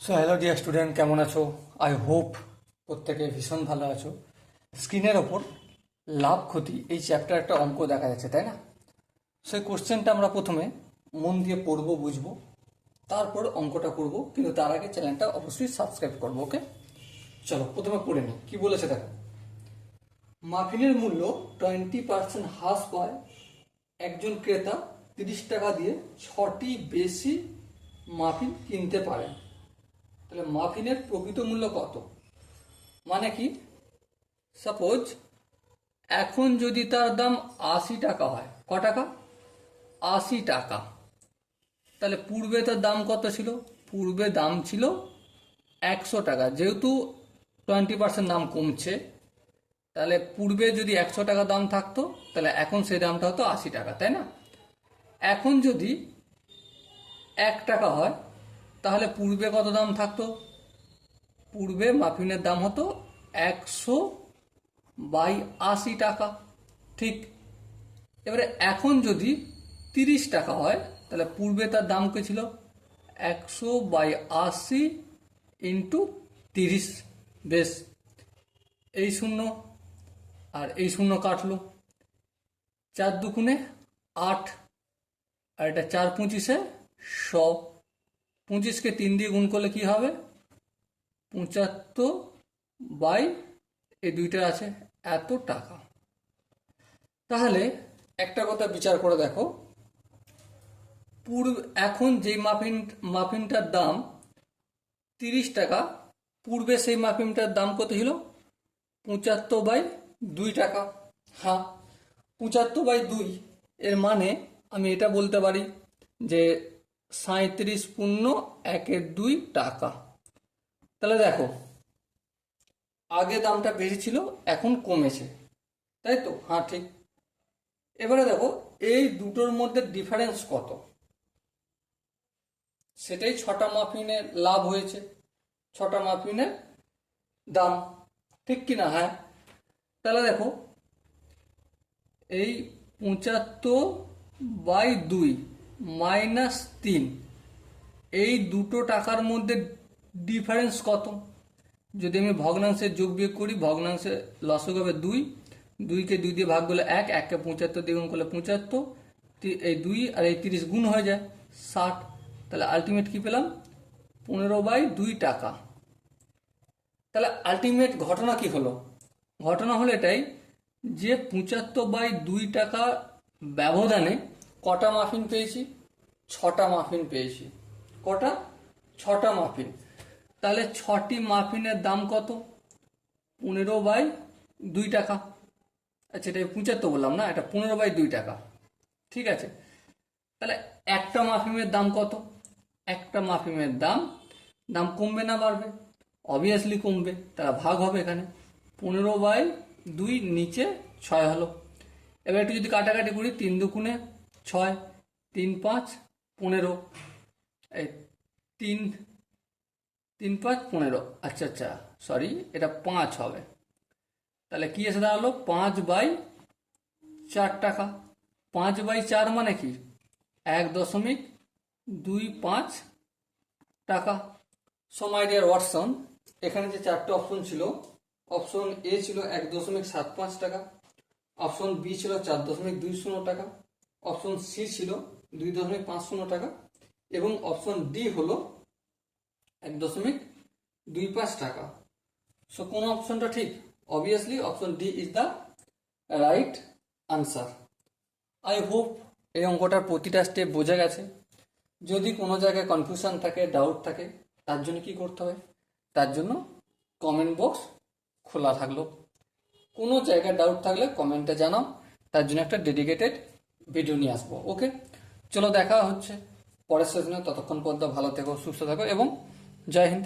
So hello dear student, কেমন আছো? I hope প্রত্যেকে ভীষণ ভালো আছো। স্ক্রিনের ওপর লাভ ক্ষতি এই চ্যাপ্টার একটা অঙ্ক দেখা যাচ্ছে, তাই না? সেই কোশ্চেনটা আমরা প্রথমে মন দিয়ে পড়বো, বুঝবো, তারপর অঙ্কটা করব, কিন্তু তার আগে চ্যানেলটা অবশ্যই সাবস্ক্রাইব করবো। ওকে, চলো প্রথমে পড়ে নিই কি বলেছে। দেখো, মাফিনের মূল্য 20% হ্রাস পায় একজন ক্রেতা 30 টাকা দিয়ে 6টি বেশি মাফিন কিনতে পারেন। তাহলে মাফিনের প্রকৃত মূল্য কত? মানে কি, সাপোজ এখন যদি তার দাম 80 টাকা হয়, ক টাকা? 80 টাকা। তাহলে পূর্বে তার দাম কত ছিল? পূর্বে দাম ছিল 100 টাকা। যেহেতু 20% দাম কমছে, তাহলে পূর্বে যদি 100 টাকা দাম থাকতো, তাহলে এখন সেই দামটা হতো 80 টাকা, তাই না? এখন যদি 1 টাকা হয়, তাহলে পূর্বে কত দাম থাকতো? পূর্বে মাফিনের দাম হতো 100/80 টাকা। ঠিক। এবারে এখন যদি 30 টাকা হয়, তাহলে পূর্বে তার দাম কে ছিল? 100/80 × 30। বেশ, এই শূন্য আর এই শূন্য কাটলো। 4 দুগুণে 8, আর এটা 4 পঁচিশে 100। 25কে 3 দিয়ে গুণ করলে কি হবে? 75 এই দুইটা আছে এত টাকা। তাহলে একটা কথা বিচার করে দেখো, এখন যেই মাফিনটার দাম 30 টাকা, পূর্বে সেই মাফিনটার দাম কত ছিল? 75/2 টাকা। হ্যাঁ, 75/2 এর মানে আমি এটা বলতে পারি যে 37.12 টাকা। তাহলে দেখো, আগে দামটা বেশি ছিল, এখন কমেছে, তাই তো? হ্যাঁ, ঠিক। এবারে দেখো, এই দুটোর মধ্যে ডিফারেন্স কত, সেটাই 6টা মাফিনের লাভ হয়েছে, 6টা মাফিনের দাম, ঠিক কিনা? হ্যাঁ। তাহলে দেখো, এই 75/2 -3, এই দুটো টাকার মধ্যে ডিফারেন্স কত? যদি আমি ভগ্নাংশের যোগ বিয়োগ করি, ভগ্নাংশে লসক হবে 2, 2কে 2 দিয়ে ভাগ করলে 1, 1কে 75 দিয়ে গুণ করলে 75, এই 2 আর এই 30 গুণ হয়ে যায় 60। তাহলে আলটিমেট কি পেলাম? 15/2 টাকা। তাহলে আলটিমেট ঘটনা কি হলো? ঘটনা হলো এটাই যে 75/2 টাকা ব্যবধানে কটা মাফিন পেয়েছি? 6টা মাফিন পেয়েছি। কটা? 6টা মাফিন। তাহলে 6টি মাফিনের দাম কত? 15/2 টাকা। আচ্ছা, এটা 75 বললাম না, এটা 15/2 টাকা। ঠিক আছে। তাহলে একটা মাফিনের দাম কত? একটা মাফিনের দাম দাম কমবে না বাড়বে? অবভিয়াসলি কমবে। তারা ভাগ হবে এখানে, 15/2 নিচে 6 হলো। এবার একটু যদি কাটাকাটি করি, 3 দুগুণে 6, 3 5 15, এই 3 3 5 15। আচ্ছা আচ্ছা, সরি, এটা 5 হবে। তাহলে কি এসে দাঁড়ালো? 5/4 টাকা। 5/4 মানে কি? 1.25 টাকা। সো মাই ডিয়ার ওয়াটসন, এখানে যে 4টে অপশন ছিল, অপশন এ ছিল 1.75 টাকা, অপশন বি ছিল 4.20 টাকা, অপশন সি ছিল 2.50 টাকা, এবং অপশন ডি হলো 1.25 টাকা। সো কোন অপশনটা ঠিক? Obviously option D is the right answer. I hope এই অঙ্কটার প্রতিটা স্টেপ বোঝা গেছে। যদি কোনো জায়গায় কনফিউশন থাকে, ডাউট থাকে, তার জন্য কি করতে হবে? তার জন্য কমেন্ট বক্স খোলা থাকলো। কোনো জায়গায় ডাউট থাকলে কমেন্টে জানাও, তার জন্য একটা ডেডিকেটেড ভিডিও নিয়ে আসবো। ওকে, চলো দেখা হচ্ছে পরের সেশনে। ততক্ষণ পর্যন্ত ভালো থেকো, সুস্থ থাকো এবং জয় হিন্দ।